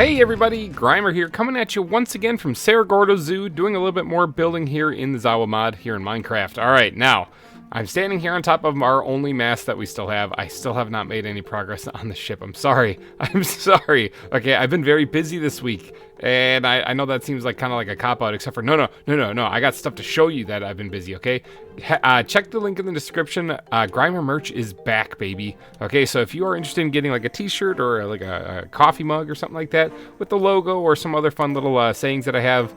Hey everybody, GReimer here, coming at you once again from Cerro Gordo Zoo, doing a little bit more building here in the ZAWA mod here in Minecraft. Alright, now, I'm standing here on top of our only mast that we still have. I still have not made any progress on the ship. I'm sorry. Okay, I've been very busy this week, and I know that seems like kind of like a cop-out, except for no. I got stuff to show you that I've been busy, okay? Check the link in the description. GReimer merch is back, baby. Okay, so if you are interested in getting like a t-shirt or like a coffee mug or something like that with the logo or some other fun little sayings that I have,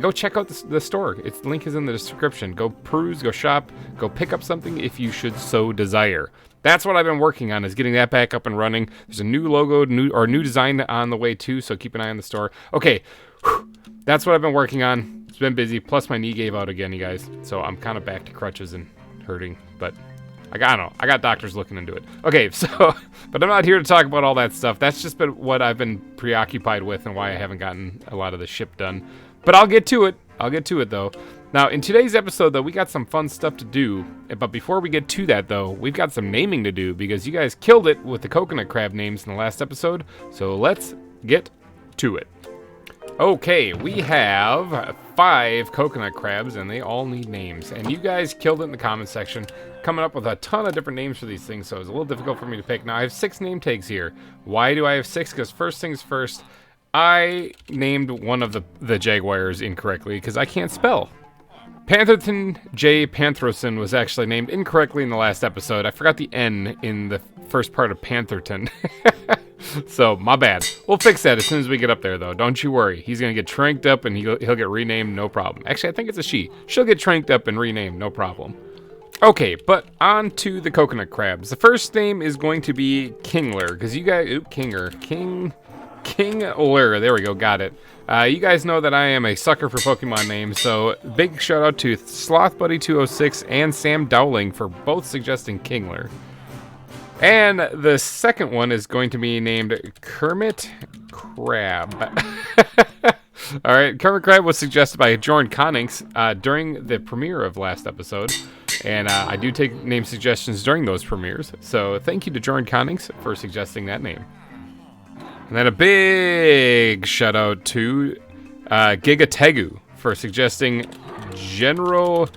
go check out the store. The link is in the description. Go peruse, go shop, go pick up something if you should so desire. That's what I've been working on, is getting that back up and running. There's a new logo, new design on the way too, so keep an eye on the store. Okay, that's what I've been working on. It's been busy, plus my knee gave out again, you guys. So I'm kind of back to crutches and hurting, but I got doctors looking into it. Okay, so, but I'm not here to talk about all that stuff. That's just been what I've been preoccupied with and why I haven't gotten a lot of the ship done. But I'll get to it. Though. Now, in today's episode, though, we got some fun stuff to do. But before we get to that, though, we've got some naming to do because you guys killed it with the coconut crab names in the last episode. So let's get to it. Okay, we have 5 coconut crabs, and they all need names. And you guys killed it in the comment section, coming up with a ton of different names for these things, so it's a little difficult for me to pick. Now, I have 6 name tags here. Why do I have 6? Because first things first, I named one of the jaguars incorrectly because I can't spell. Pantherton J. Panthrosin was actually named incorrectly in the last episode. I forgot the N in the first part of Pantherton. So, my bad. We'll fix that as soon as we get up there, though. Don't you worry. He's going to get tranked up and he'll get renamed, no problem. Actually, I think it's a she. She'll get tranked up and renamed, no problem. Okay, but on to the coconut crabs. The first name is going to be Kingler, because you guys... Kingler. There we go, got it. You guys know that I am a sucker for Pokemon names, so big shout out to SlothBuddy206 and Sam Dowling for both suggesting Kingler. And the second one is going to be named Kermit Crab. Alright, Kermit Crab was suggested by Jordan Connings during the premiere of last episode. And I do take name suggestions during those premieres, so thank you to Jordan Connings for suggesting that name. And then a big shout out to Gigategu for suggesting General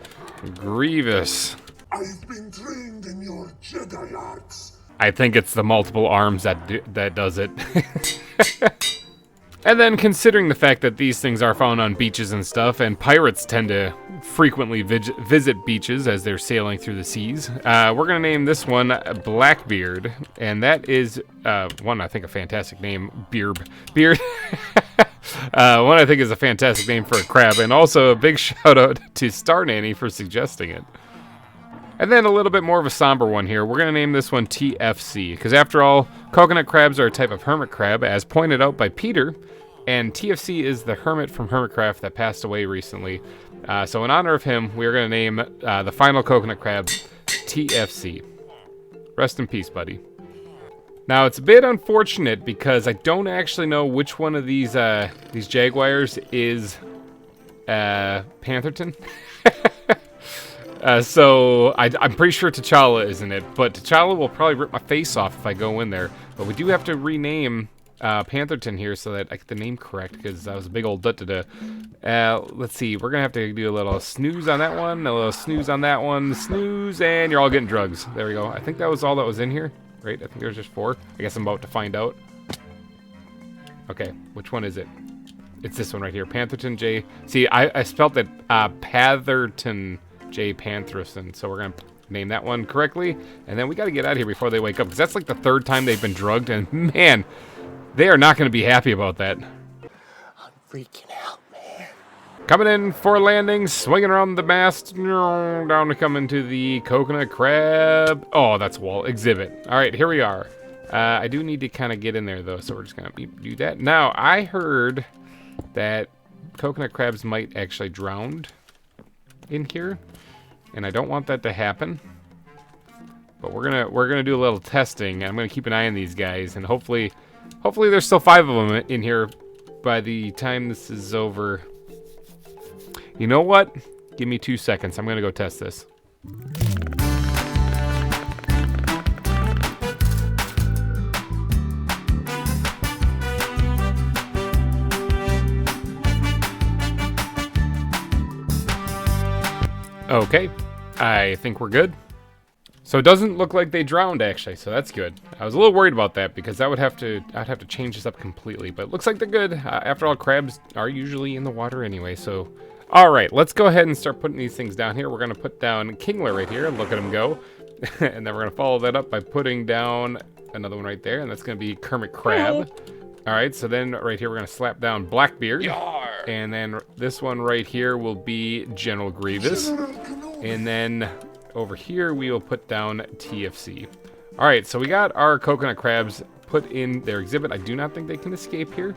Grievous. I've been trained in your Jedi arts. I think it's the multiple arms that does it. And then considering the fact that these things are found on beaches and stuff, and pirates tend to frequently visit beaches as they're sailing through the seas, we're going to name this one Blackbeard, and that is, one, I think, a fantastic name, Beard. One I think is a fantastic name for a crab, and also a big shout out to Star Nanny for suggesting it. And then a little bit more of a somber one here. We're going to name this one TFC, because after all, coconut crabs are a type of hermit crab, as pointed out by Peter, and TFC is the hermit from Hermitcraft that passed away recently. So in honor of him, we're going to name the final coconut crab TFC. Rest in peace, buddy. Now, it's a bit unfortunate because I don't actually know which one of these jaguars is Pantherton. So I'm pretty sure T'Challa isn't it, but T'Challa will probably rip my face off if I go in there. But we do have to rename Pantherton here so that I get the name correct, because that was a big old duh-duh-duh. Let's see, we're gonna have to do a little snooze on that one, a little snooze on that one, snooze, and you're all getting drugs. There we go. I think that was all that was in here, right? I think there was just 4. I guess I'm about to find out. Okay, which one is it? It's this one right here, Pantherton J. See, I spelled it Patherton J. Panthrosin, so we're gonna name that one correctly, and then we got to get out of here before they wake up, because that's like the 3rd time they've been drugged, and man, they are not going to be happy about that. I'm freaking out, man. Coming in for landing, swinging around the mast, down to come into the coconut crab. Oh, that's wall exhibit. All right, here we are. I do need to kind of get in there though, so we're just gonna do that. Now, I heard that coconut crabs might actually drown in here, and I don't want that to happen. But we're gonna do a little testing. I'm gonna keep an eye on these guys, and hopefully there's still 5 of them in here by the time this is over. You know what? Give me 2 seconds. I'm gonna go test this. Okay, I think we're good. So it doesn't look like they drowned, actually, so that's good. I was a little worried about that because I'd have to change this up completely, but it looks like they're good. After all, crabs are usually in the water anyway, so... All right, let's go ahead and start putting these things down here. We're going to put down Kingler right here, look at him go. And then we're going to follow that up by putting down another one right there, and that's going to be Kermit Crab. All right, so then right here we're going to slap down Blackbeard. Yar! And then this one right here will be General Grievous. And then over here we will put down TFC. All right, so we got our coconut crabs put in their exhibit. I do not think they can escape here.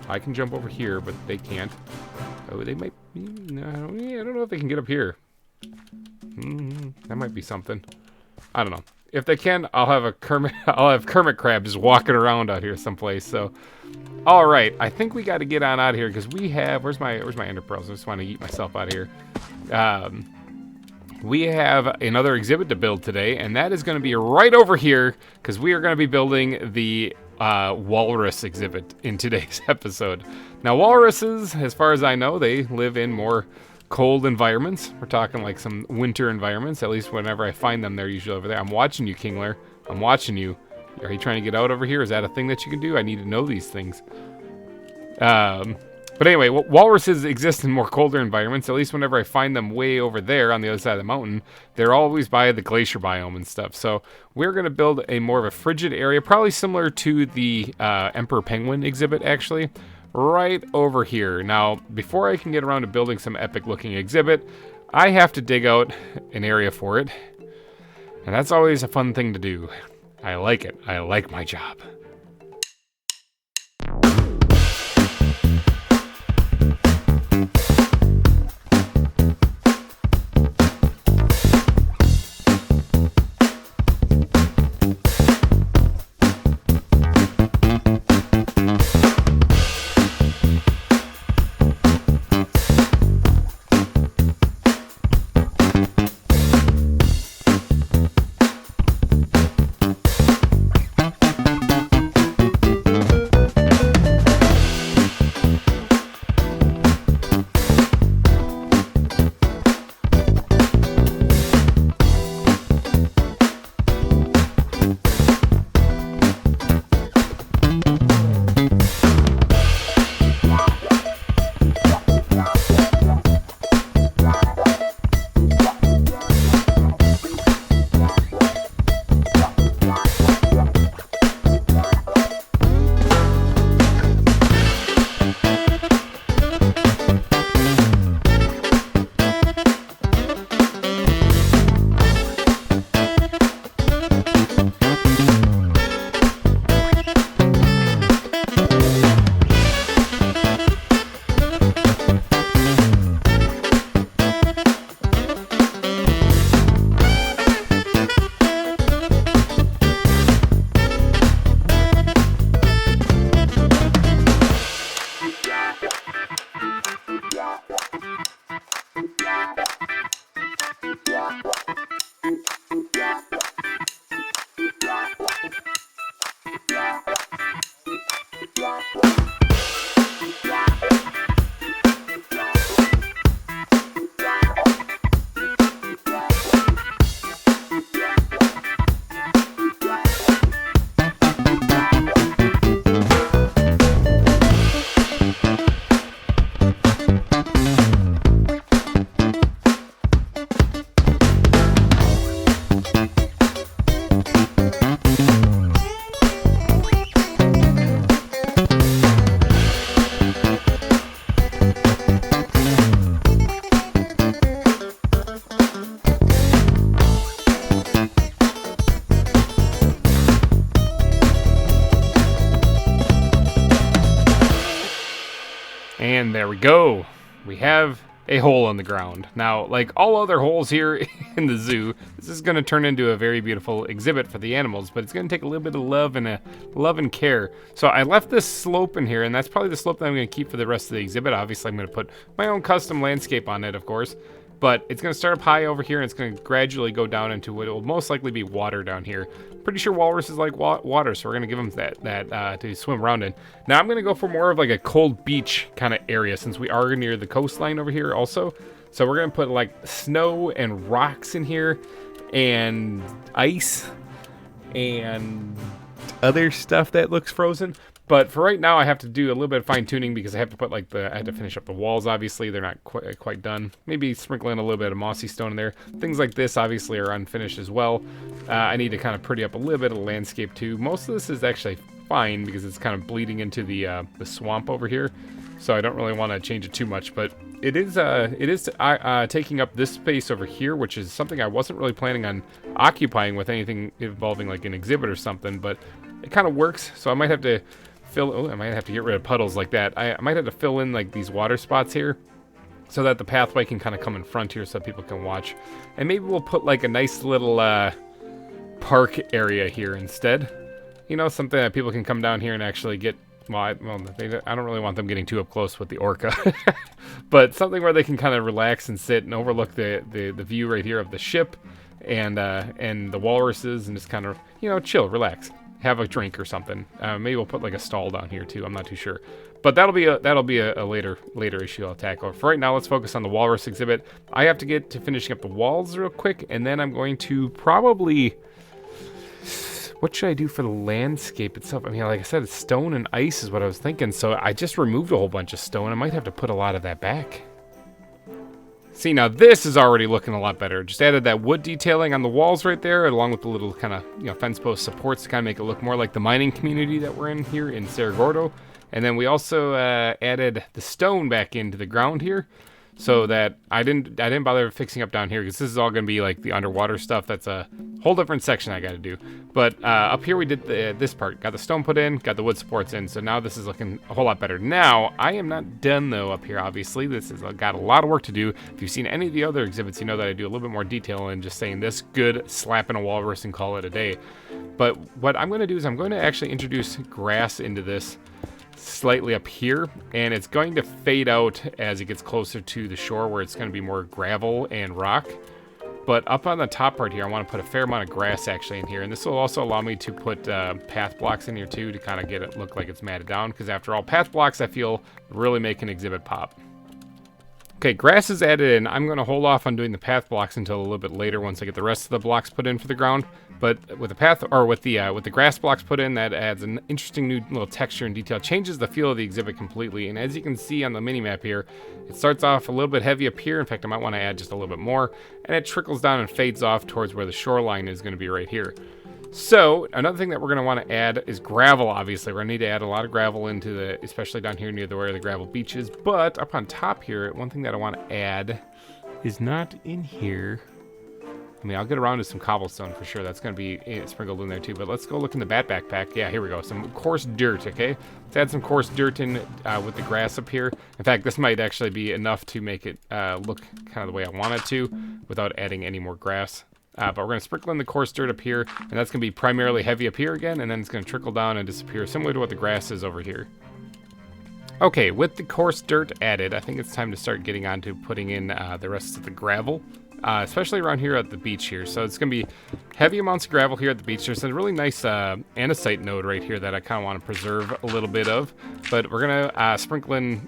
I can jump over here, but they can't. Oh, they might be... No, I don't know if they can get up here. That might be something. I don't know. If they can, I'll have Kermit Crab just walking around out here someplace. So, all right, I think we got to get on out of here because we have. Where's my ender pearls? I just want to eat myself out of here. We have another exhibit to build today, and that is going to be right over here because we are going to be building the Walrus exhibit in today's episode. Now, walruses, as far as I know, they live in more cold environments. We're talking like some winter environments. At least whenever I find them, they're usually over there. I'm watching you, Kingler. I'm watching you. Are you trying to get out over here? Is that a thing that you can do? I need to know these things. But anyway, walruses exist in more colder environments. At least whenever I find them way over there on the other side of the mountain, they're always by the glacier biome and stuff. So we're going to build a more of a frigid area, probably similar to the Emperor Penguin exhibit, actually, right over here. Now, before I can get around to building some epic-looking exhibit, I have to dig out an area for it. And that's always a fun thing to do. I like it. I like my job. And there we go. We have a hole in the ground. Now, like all other holes here in the zoo, this is going to turn into a very beautiful exhibit for the animals, but it's going to take a little bit of love and care. So I left this slope in here, and that's probably the slope that I'm going to keep for the rest of the exhibit. Obviously, I'm going to put my own custom landscape on it, of course. But it's going to start up high over here, and it's going to gradually go down into what will most likely be water down here. Pretty sure walruses like water, so we're going to give them that to swim around in. Now I'm going to go for more of like a cold beach kind of area, since we are near the coastline over here also. So we're going to put like snow and rocks in here and ice and other stuff that looks frozen. But for right now, I have to do a little bit of fine tuning because I have to put like I had to finish up the walls. Obviously, they're not quite done. Maybe sprinkle in a little bit of mossy stone in there. Things like this obviously are unfinished as well. I need to kind of pretty up a little bit of the landscape too. Most of this is actually fine because it's kind of bleeding into the swamp over here. So I don't really want to change it too much, but it is taking up this space over here, which is something I wasn't really planning on occupying with anything involving like an exhibit or something, but it kind of works. So I might have to I might have to get rid of puddles like that. I might have to fill in like these water spots here so that the pathway can kind of come in front here so people can watch. And maybe we'll put like a nice little park area here instead. You know, something that people can come down here and actually get. Well, I don't really want them getting too up close with the orca, but something where they can kind of relax and sit and overlook the view right here of the ship and the walruses and just kind of, you know, chill, relax, have a drink or something. Maybe we'll put like a stall down here too. I'm not too sure, but that'll be a later issue I'll tackle. For right now, let's focus on the walrus exhibit. I have to get to finishing up the walls real quick, and then I'm going to probably. What should I do for the landscape itself? I mean, like I said, it's stone and ice is what I was thinking. So I just removed a whole bunch of stone. I might have to put a lot of that back. See, now this is already looking a lot better. Just added that wood detailing on the walls right there, along with the little kind of, you know, fence post supports to kind of make it look more like the mining community that we're in here in Cerro Gordo. And then we also added the stone back into the ground here, so that I didn't bother fixing up down here because this is all going to be like the underwater stuff. That's a whole different section I got to do. But up here we did this part. Got the stone put in, got the wood supports in. So now this is looking a whole lot better. Now, I am not done though up here, obviously. This has got a lot of work to do. If you've seen any of the other exhibits, you know that I do a little bit more detail in just saying this good, slapping a walrus and call it a day. But what I'm going to do is I'm going to actually introduce grass into this slightly up here, and it's going to fade out as it gets closer to the shore where it's going to be more gravel and rock. But up on the top part here, I want to put a fair amount of grass actually in here, and this will also allow me to put path blocks in here too to kind of get it look like it's matted down, because after all, path blocks I feel really make an exhibit pop. Okay, grass is added in. I'm going to hold off on doing the path blocks until a little bit later once I get the rest of the blocks put in for the ground. But with the grass blocks put in, that adds an interesting new little texture and detail. Changes the feel of the exhibit completely. And as you can see on the mini map here, it starts off a little bit heavy up here. In fact, I might want to add just a little bit more, and it trickles down and fades off towards where the shoreline is going to be right here. So another thing that we're going to want to add is gravel. Obviously, we're going to need to add a lot of gravel into the, especially down here near where the gravel beach is. But up on top here, one thing that I want to add is not in here. I mean, I'll get around to some cobblestone for sure. That's going to be sprinkled in there too. But let's go look in the bat backpack. Yeah, here we go. Some coarse dirt, okay? Let's add some coarse dirt in with the grass up here. In fact, this might actually be enough to make it look kind of the way I want it to without adding any more grass. But we're going to sprinkle in the coarse dirt up here, and that's going to be primarily heavy up here again, and then it's going to trickle down and disappear, similar to what the grass is over here. Okay, with the coarse dirt added, I think it's time to start getting on to putting in the rest of the gravel, especially around here at the beach here. So it's going to be heavy amounts of gravel here at the beach. There's a really nice andesite node right here that I kind of want to preserve a little bit of, but we're going to sprinkle in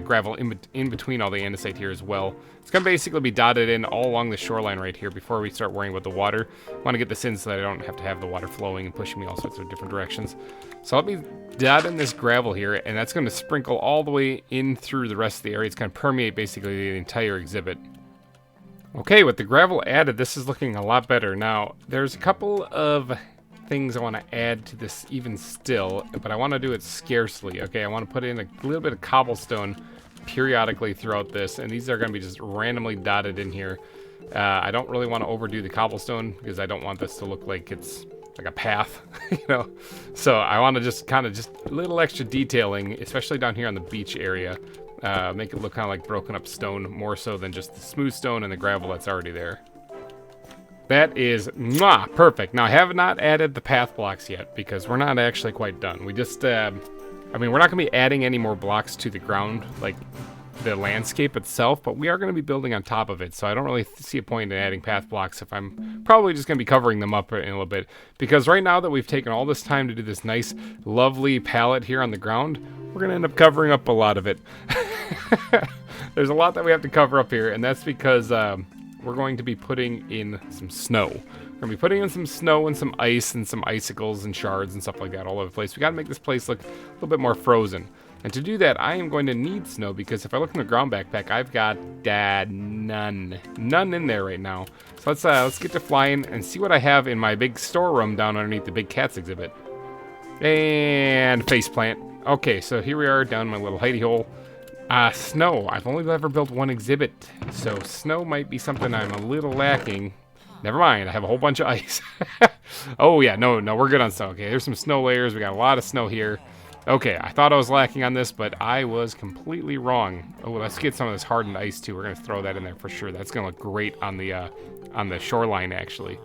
gravel in between all the andesite here as well. It's going to basically be dotted in all along the shoreline right here before we start worrying about the water. I want to get this in so that I don't have to have the water flowing and pushing me all sorts of different directions. So let me dot in this gravel here, and that's going to sprinkle all the way in through the rest of the area. It's going to permeate basically the entire exhibit. Okay, with the gravel added, this is looking a lot better. Now, there's a couple of things I want to add to this even still, but I want to do it scarcely. Okay, I want to put in a little bit of cobblestone periodically throughout this, and these are going to be just randomly dotted in here. I don't really want to overdo the cobblestone because I don't want this to look like it's like a path, you know. So I want to just kind of just a little extra detailing, especially down here on the beach area. Make it look kind of like broken up stone more so than just the smooth stone and the gravel that's already there. That is perfect. Now I have not added the path blocks yet because we're not actually quite done. We just I mean, we're not going to be adding any more blocks to the ground, like the landscape itself, but we are going to be building on top of it, so I don't really see a point in adding path blocks if I'm probably just going to be covering them up in a little bit, because right now that we've taken all this time to do this nice, lovely palette here on the ground, we're going to end up covering up a lot of it. There's a lot that we have to cover up here, and that's because we're going to be putting in some snow. We're going to be putting in some snow and some ice and some icicles and shards and stuff like that all over the place. We got to make this place look a little bit more frozen. And to do that, I am going to need snow, because if I look in the ground backpack, I've got none in there right now. So let's get to flying and see what I have in my big storeroom down underneath the big cats exhibit. And faceplant. Okay, so here we are down in my little hidey hole. Snow. I've only ever built one exhibit, so snow might be something I'm a little lacking. Never mind, I have a whole bunch of ice. Oh yeah, no, we're good on snow. Okay, there's some snow layers. We got a lot of snow here. Okay, I thought I was lacking on this, but I was completely wrong. Oh, let's get some of this hardened ice too. We're gonna throw that in there for sure. That's gonna look great on the shoreline actually.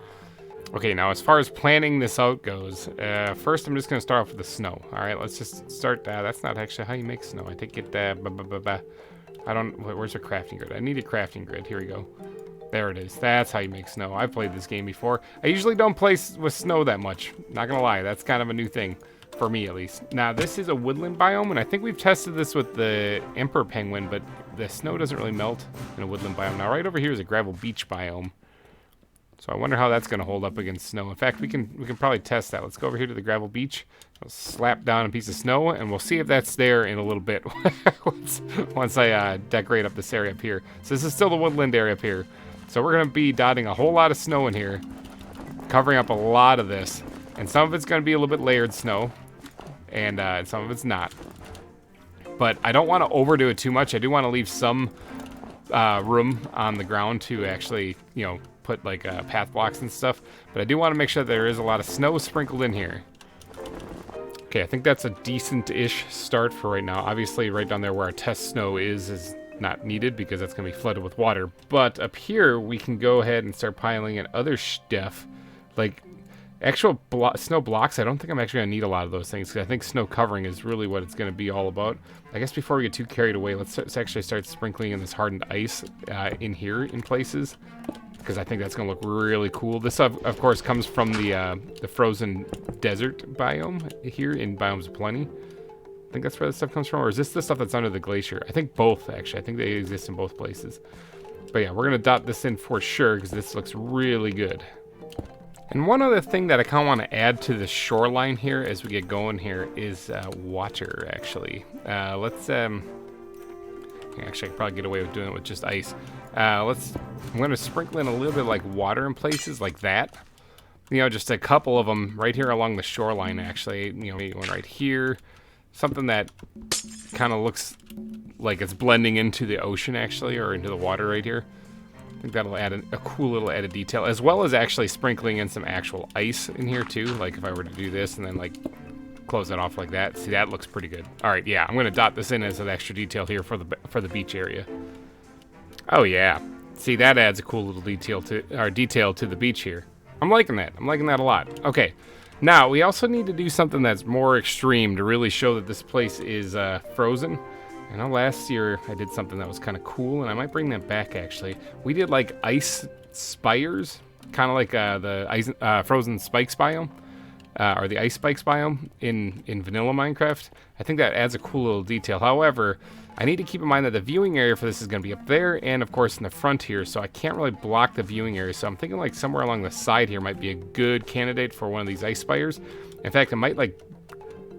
Okay, now as far as planning this out goes, first I'm just gonna start off with the snow. All right, let's just start. That's not actually how you make snow. I think it. I don't. Where's the crafting grid? I need a crafting grid. Here we go. There it is. That's how you make snow. I've played this game before. I usually don't play with snow that much. Not gonna lie, that's kind of a new thing. For me, at least. Now, this is a woodland biome, and I think we've tested this with the emperor penguin, but the snow doesn't really melt in a woodland biome. Now, right over here is a gravel beach biome. So I wonder how that's going to hold up against snow. In fact, we can probably test that. Let's go over here to the gravel beach. I'll slap down a piece of snow, and we'll see if that's there in a little bit once I decorate up this area up here. So this is still the woodland area up here. So we're going to be dotting a whole lot of snow in here, covering up a lot of this. And some of it's going to be a little bit layered snow. And some of it's not. But I don't want to overdo it too much. I do want to leave some room on the ground to actually, put like path blocks and stuff. But I do want to make sure that there is a lot of snow sprinkled in here. Okay, I think that's a decent-ish start for right now. Obviously, right down there where our test snow is not needed because that's going to be flooded with water. But up here, we can go ahead and start piling in other stuff. Like actual snow blocks. I don't think I'm actually going to need a lot of those things, because I think snow covering is really what it's going to be all about. I guess before we get too carried away, let's actually start sprinkling in this hardened ice in here in places, because I think that's going to look really cool. This, of course, comes from the frozen desert biome here in Biomes of Plenty. I think that's where this stuff comes from, or is this the stuff that's under the glacier? I think both, actually. I think they exist in both places. But yeah, we're going to dot this in for sure, because this looks really good. And one other thing that I kind of want to add to the shoreline here as we get going here is water, actually. Actually, I could probably get away with doing it with just ice. I'm going to sprinkle in a little bit of like water in places like that. Just a couple of them right here along the shoreline, actually. Maybe one right here. Something that kind of looks like it's blending into the ocean, actually, or into the water right here. I think that'll add a cool little added detail, as well as actually sprinkling in some actual ice in here too. Like if I were to do this and then like close it off like that. See, that looks pretty good. All right, yeah, I'm gonna dot this in as an extra detail here for the beach area. Oh yeah, see, that adds a cool little detail to the beach here. I'm liking that. I'm liking that a lot. Okay, now we also need to do something that's more extreme to really show that this place is frozen. I know last year I did something that was kind of cool, and I might bring that back, actually. We did, like, ice spires, kind of like the ice, frozen spikes biome, or the ice spikes biome in vanilla Minecraft. I think that adds a cool little detail. However, I need to keep in mind that the viewing area for this is going to be up there and, of course, in the front here, so I can't really block the viewing area. So I'm thinking, like, somewhere along the side here might be a good candidate for one of these ice spires. In fact, it might, like,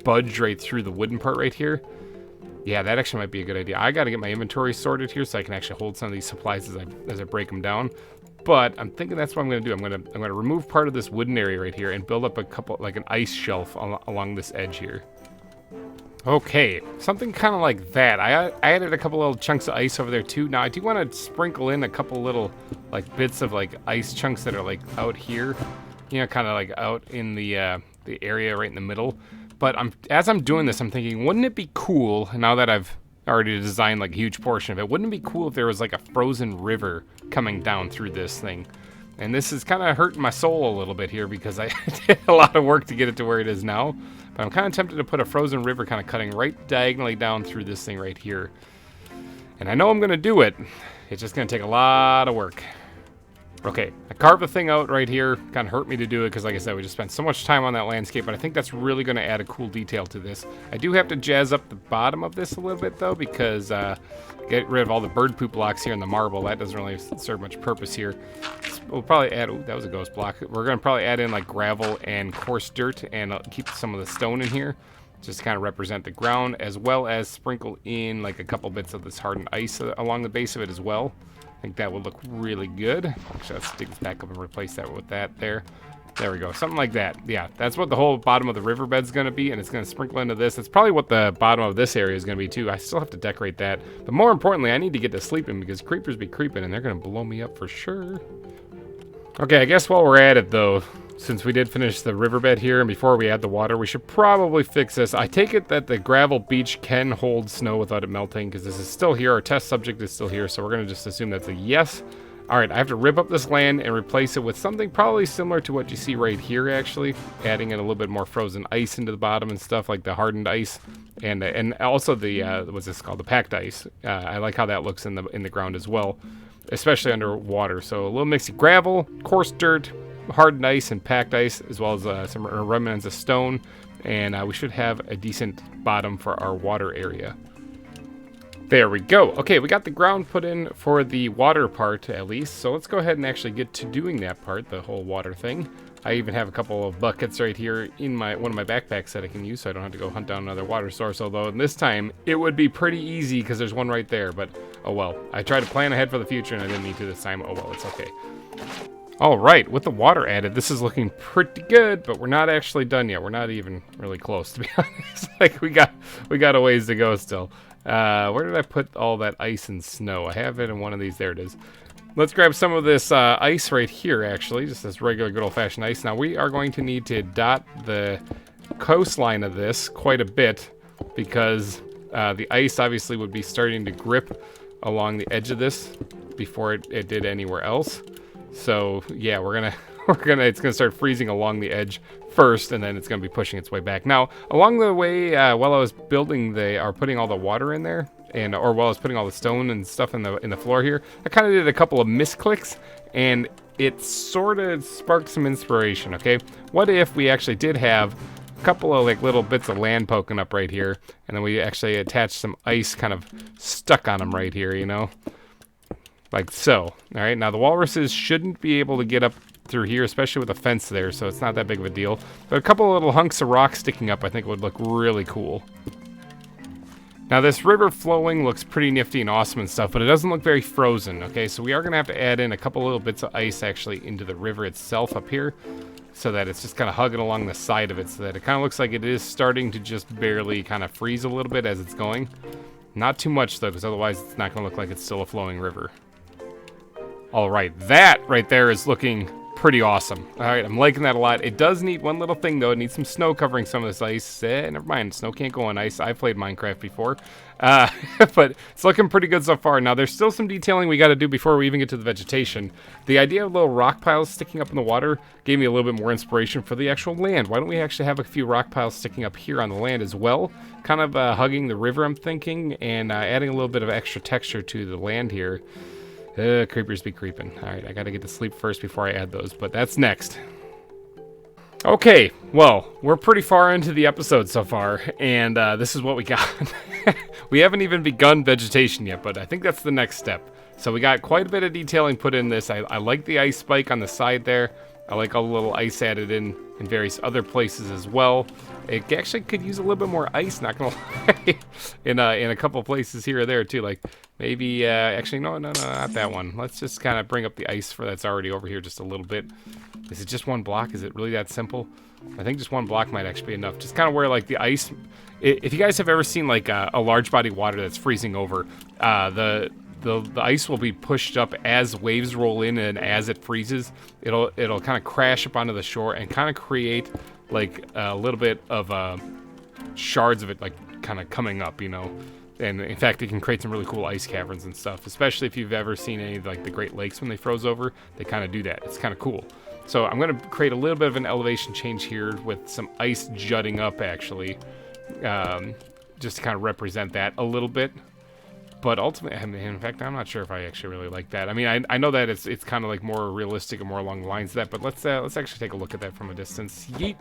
budge right through the wooden part right here. Yeah, that actually might be a good idea. I got to get my inventory sorted here so I can actually hold some of these supplies as I break them down. But I'm thinking that's what I'm going to do. I'm going to remove part of this wooden area right here and build up a couple, like an ice shelf along this edge here. Okay, something kind of like that. I added a couple little chunks of ice over there too. Now I do want to sprinkle in a couple little like bits of like ice chunks that are like out here, kind of like out in the area right in the middle. But as I'm doing this, I'm thinking, wouldn't it be cool, now that I've already designed like a huge portion of it, wouldn't it be cool if there was like a frozen river coming down through this thing? And this is kind of hurting my soul a little bit here because I did a lot of work to get it to where it is now. But I'm kind of tempted to put a frozen river kind of cutting right diagonally down through this thing right here. And I know I'm going to do it. It's just going to take a lot of work. Okay, I carved the thing out right here. Kind of hurt me to do it because, like I said, we just spent so much time on that landscape, but I think that's really going to add a cool detail to this. I do have to jazz up the bottom of this a little bit, though, because get rid of all the bird poop blocks here in the marble. That doesn't really serve much purpose here. We'll probably add... Ooh, that was a ghost block. We're going to probably add in, like, gravel and coarse dirt and keep some of the stone in here, just to kind of represent the ground, as well as sprinkle in, like, a couple bits of this hardened ice along the base of it as well. I think that would look really good. Actually, let's dig this back up and replace that with that there. There we go. Something like that. Yeah, that's what the whole bottom of the riverbed's going to be, and it's going to sprinkle into this. It's probably what the bottom of this area is going to be, too. I still have to decorate that. But more importantly, I need to get to sleeping because creepers be creeping, and they're going to blow me up for sure. Okay, I guess while we're at it, though, since we did finish the riverbed here, and before we add the water, we should probably fix this. I take it that the gravel beach can hold snow without it melting, because this is still here. Our test subject is still here, so we're going to just assume that's a yes. All right, I have to rip up this land and replace it with something probably similar to what you see right here, actually. Adding in a little bit more frozen ice into the bottom and stuff, like the hardened ice. And also the, what's this called? The packed ice. I like how that looks in the ground as well, especially underwater. So a little mix of gravel, coarse dirt, hardened ice, and packed ice, as well as some remnants of stone. And we should have a decent bottom for our water area. There we go. Okay, we got the ground put in for the water part, at least. So let's go ahead and actually get to doing that part, the whole water thing. I even have a couple of buckets right here in one of my backpacks that I can use, so I don't have to go hunt down another water source. Although this time, it would be pretty easy because there's one right there. But, oh well. I tried to plan ahead for the future, and I didn't need to this time. Oh well, it's okay. All right, with the water added, this is looking pretty good, but we're not actually done yet. We're not even really close, to be honest. Like, we got a ways to go still. Where did I put all that ice and snow? I have it in one of these. There it is. Let's grab some of this ice right here, actually. Just this regular good old-fashioned ice. Now, we are going to need to dot the coastline of this quite a bit because the ice obviously would be starting to grip along the edge of this before it did anywhere else. So, yeah, it's gonna start freezing along the edge first, and then it's gonna be pushing its way back. Now, along the way, while I was building putting all the water in there, or while I was putting all the stone and stuff in the floor here, I kind of did a couple of misclicks, and it sort of sparked some inspiration. Okay, what if we actually did have a couple of like little bits of land poking up right here, and then we actually attached some ice kind of stuck on them right here, you know? Like so. All right, now the walruses shouldn't be able to get up through here, especially with a fence there, so it's not that big of a deal. But a couple of little hunks of rock sticking up I think would look really cool. Now this river flowing looks pretty nifty and awesome and stuff, but it doesn't look very frozen, okay? So we are going to have to add in a couple little bits of ice actually into the river itself up here, so that it's just kind of hugging along the side of it, so that it kind of looks like it is starting to just barely kind of freeze a little bit as it's going. Not too much though, because otherwise it's not going to look like it's still a flowing river. All right, that right there is looking pretty awesome. All right, I'm liking that a lot. It does need one little thing, though. It needs some snow covering some of this ice. Never mind, snow can't go on ice. I've played Minecraft before. But it's looking pretty good so far. Now, there's still some detailing we got to do before we even get to the vegetation. The idea of little rock piles sticking up in the water gave me a little bit more inspiration for the actual land. Why don't we actually have a few rock piles sticking up here on the land as well? Kind of hugging the river, I'm thinking, and adding a little bit of extra texture to the land here. Creepers be creeping. Alright, I gotta get to sleep first before I add those, but that's next. Okay, well, we're pretty far into the episode so far, and this is what we got. We haven't even begun vegetation yet, but I think that's the next step. So we got quite a bit of detailing put in this. I like the ice spike on the side there. I like all the little ice added in various other places as well. It actually could use a little bit more ice, not gonna lie, in a couple places here or there too. Like maybe, actually, no, not that one. Let's just kind of bring up the ice that's already over here just a little bit. Is it just one block? Is it really that simple? I think just one block might actually be enough. Just kind of where like the ice, if you guys have ever seen like a large body of water that's freezing over, the ice will be pushed up as waves roll in, and as it freezes, it'll kind of crash up onto the shore and kind of create like a little bit of shards of it like kind of coming up, you know. And in fact, it can create some really cool ice caverns and stuff, especially if you've ever seen any of like the Great Lakes when they froze over. They kind of do that. It's kind of cool. So I'm going to create a little bit of an elevation change here with some ice jutting up actually, just to kind of represent that a little bit. But ultimately, I mean, in fact, I'm not sure if I actually really like that. I mean, I know that it's kind of like more realistic and more along the lines of that, but let's actually take a look at that from a distance. Yeet.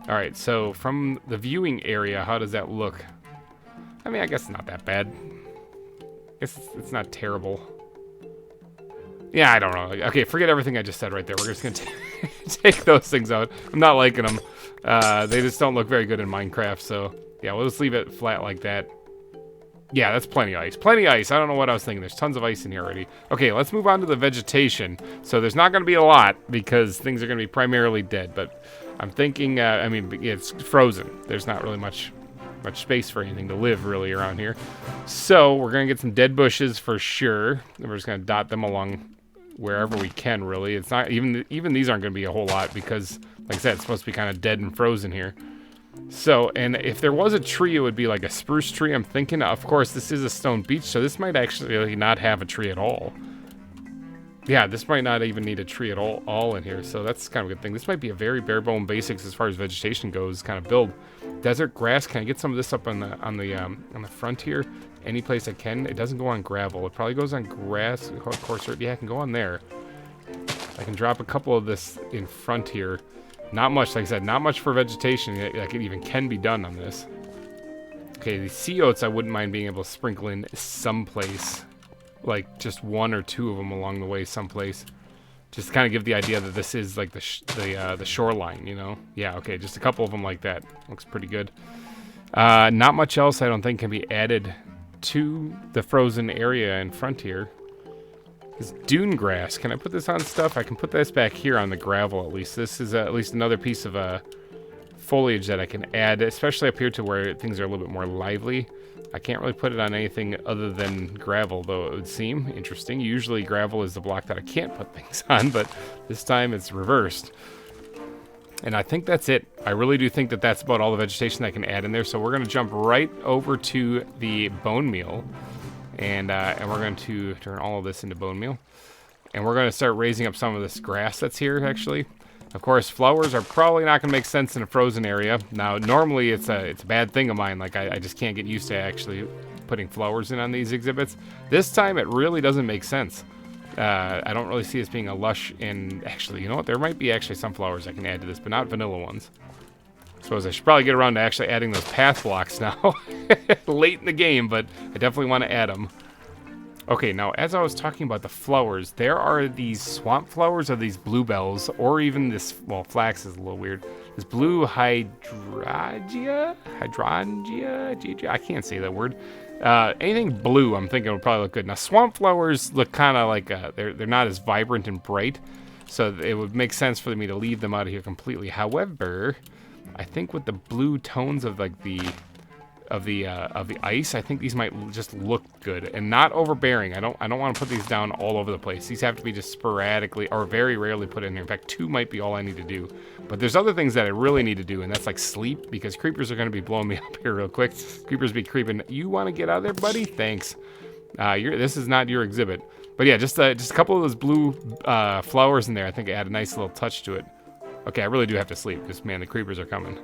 All right, so from the viewing area, how does that look? I mean, I guess it's not that bad. I guess it's not terrible. Yeah, I don't know. Okay, forget everything I just said right there. We're just gonna take those things out. I'm not liking them. They just don't look very good in Minecraft, so yeah, we'll just leave it flat like that. Yeah, that's plenty of ice. Plenty of ice. I don't know what I was thinking. There's tons of ice in here already. Okay, let's move on to the vegetation. So there's not going to be a lot because things are going to be primarily dead. But I'm thinking, I mean, it's frozen. There's not really much space for anything to live really around here. So we're going to get some dead bushes for sure. And we're just going to dot them along wherever we can, really. It's not even these aren't going to be a whole lot because, like I said, it's supposed to be kind of dead and frozen here. So, and if there was a tree, it would be like a spruce tree, I'm thinking. Of course, this is a stone beach, so this might actually not have a tree at all. Yeah, this might not even need a tree at all in here, so that's kind of a good thing. This might be a very bare bone basics as far as vegetation goes kind of build. Desert grass, can I get some of this up on the front here? Any place I can. It doesn't go on gravel. It probably goes on grass. Of course, yeah, I can go on there. I can drop a couple of this in front here. Not much, like I said, not much for vegetation. Like it even can be done on this. Okay, the sea oats I wouldn't mind being able to sprinkle in someplace. Like just one or two of them along the way someplace. Just to kind of give the idea that this is like the shoreline, you know? Yeah, okay, just a couple of them like that. Looks pretty good. Not much else I don't think can be added to the frozen area in front here. This dune grass, can I put this on stuff? I can put this back here on the gravel at least. This is at least another piece of foliage that I can add, especially up here to where things are a little bit more lively. I can't really put it on anything other than gravel, though it would seem interesting. Usually gravel is the block that I can't put things on, but this time it's reversed. And I think that's it. I really do think that that's about all the vegetation I can add in there. So we're going to jump right over to the bone meal. And we're going to turn all of this into bone meal. And we're going to start raising up some of this grass that's here, actually. Of course, flowers are probably not going to make sense in a frozen area. Now, normally it's a bad thing of mine. Like, I just can't get used to actually putting flowers in on these exhibits. This time, it really doesn't make sense. I don't really see this being a lush. And actually, you know what? There might be actually some flowers I can add to this, but not vanilla ones. Suppose I should probably get around to actually adding those path blocks now. Late in the game, but I definitely want to add them. Okay, now as I was talking about the flowers, there are these swamp flowers or these bluebells, or even this, well, flax is a little weird. This blue hydrangea? I can't say that word. Anything blue I'm thinking would probably look good. Now swamp flowers look kind of like, they're not as vibrant and bright, so it would make sense for me to leave them out of here completely. However, I think with the blue tones of like the ice, I think these might just look good and not overbearing. I don't want to put these down all over the place. These have to be just sporadically or very rarely put in here. In fact, 2 might be all I need to do. But there's other things that I really need to do, and that's like sleep, because creepers are going to be blowing me up here real quick. Creepers be creeping. You want to get out of there, buddy? Thanks. This is not your exhibit. But yeah, just a couple of those blue flowers in there, I think add a nice little touch to it. Okay, I really do have to sleep because, man, the creepers are coming.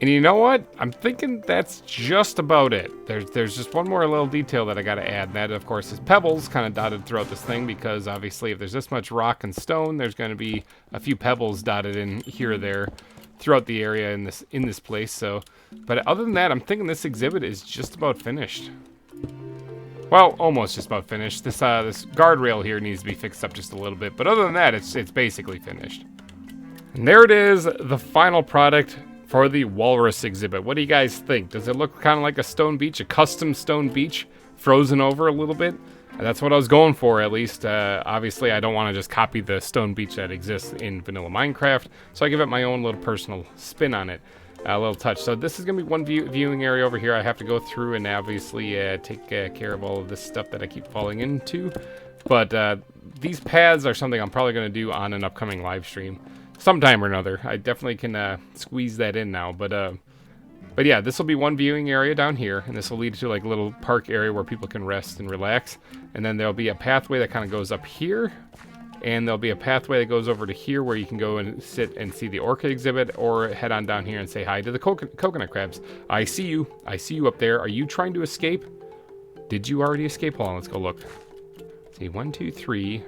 And you know what? I'm thinking that's just about it. There's just one more little detail that I got to add. And that, of course, is pebbles kind of dotted throughout this thing because, obviously, if there's this much rock and stone, there's going to be a few pebbles dotted in here or there throughout the area in this place. So, but other than that, I'm thinking this exhibit is just about finished. Well, almost just about finished. This guardrail here needs to be fixed up just a little bit. But other than that, it's basically finished. And there it is, the final product for the Walrus exhibit. What do you guys think? Does it look kind of like a stone beach, a custom stone beach, frozen over a little bit? That's what I was going for, at least. Obviously, I don't want to just copy the stone beach that exists in vanilla Minecraft, so I give it my own little personal spin on it, a little touch. So this is going to be one viewing area over here. I have to go through and obviously take care of all of this stuff that I keep falling into. But these paths are something I'm probably going to do on an upcoming live stream. Sometime or another. I definitely can squeeze that in now, but yeah, this will be one viewing area down here, and this will lead to like a little park area where people can rest and relax. And then there'll be a pathway that kind of goes up here, and there'll be a pathway that goes over to here where you can go and sit and see the orchid exhibit, or head on down here and say hi to the coconut crabs. I see you up there. Are you trying to escape? Did you already escape? Hold on, let's go look. Let's see, 1, 2, 3,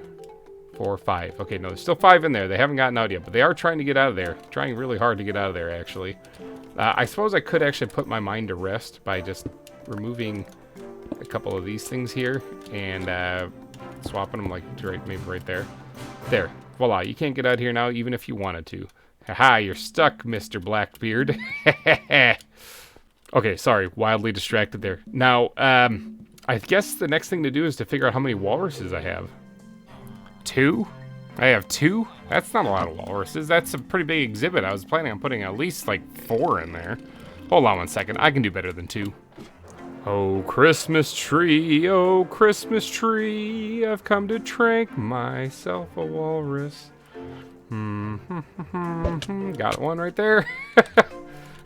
4, 5. Okay, no, there's still 5 in there. They haven't gotten out yet, but they are trying to get out of there. Trying really hard to get out of there, actually. I suppose I could actually put my mind to rest by just removing a couple of these things here and swapping them like maybe right there. There. Voila, you can't get out here now even if you wanted to. Haha, you're stuck, Mr. Blackbeard. Okay, sorry, wildly distracted there. Now, I guess the next thing to do is to figure out how many walruses I have. 2? I have 2? That's not a lot of walruses. That's a pretty big exhibit. I was planning on putting at least like 4 in there. Hold on one second. I can do better than 2. Oh, Christmas tree, I've come to trank myself a walrus. Got one right there.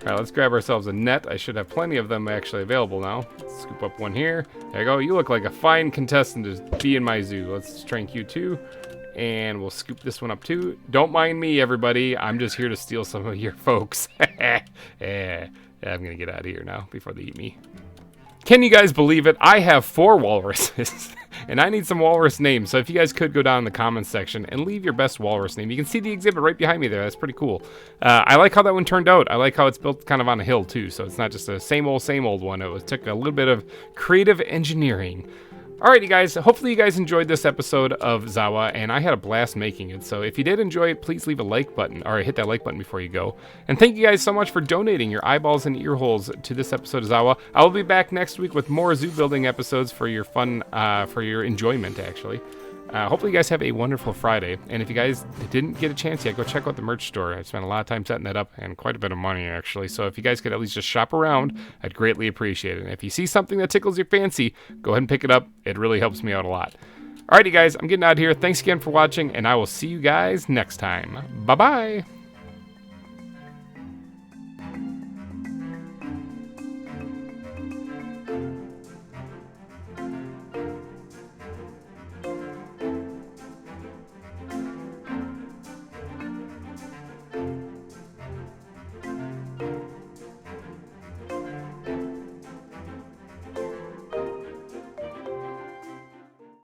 Alright, let's grab ourselves a net. I should have plenty of them actually available now. Let's scoop up one here. There you go. You look like a fine contestant to be in my zoo. Let's trank you too. And we'll scoop this one up too. Don't mind me, everybody. I'm just here to steal some of your folks. Yeah, I'm going to get out of here now before they eat me. Can you guys believe it? I have 4 walruses, and I need some walrus names. So if you guys could go down in the comments section and leave your best walrus name. You can see the exhibit right behind me there. That's pretty cool. I like how that one turned out. I like how it's built kind of on a hill too, so it's not just a same old one. It took a little bit of creative engineering. Alright, you guys, hopefully you guys enjoyed this episode of ZAWA, and I had a blast making it. So if you did enjoy it, please leave a like button, or hit that like button before you go. And thank you guys so much for donating your eyeballs and ear holes to this episode of ZAWA. I will be back next week with more zoo building episodes for your fun, for your enjoyment, actually. Hopefully you guys have a wonderful Friday. And if you guys didn't get a chance yet, go check out the merch store. I spent a lot of time setting that up and quite a bit of money, actually. So if you guys could at least just shop around, I'd greatly appreciate it. And if you see something that tickles your fancy, go ahead and pick it up. It really helps me out a lot. Alrighty, guys, I'm getting out of here. Thanks again for watching, and I will see you guys next time. Bye-bye.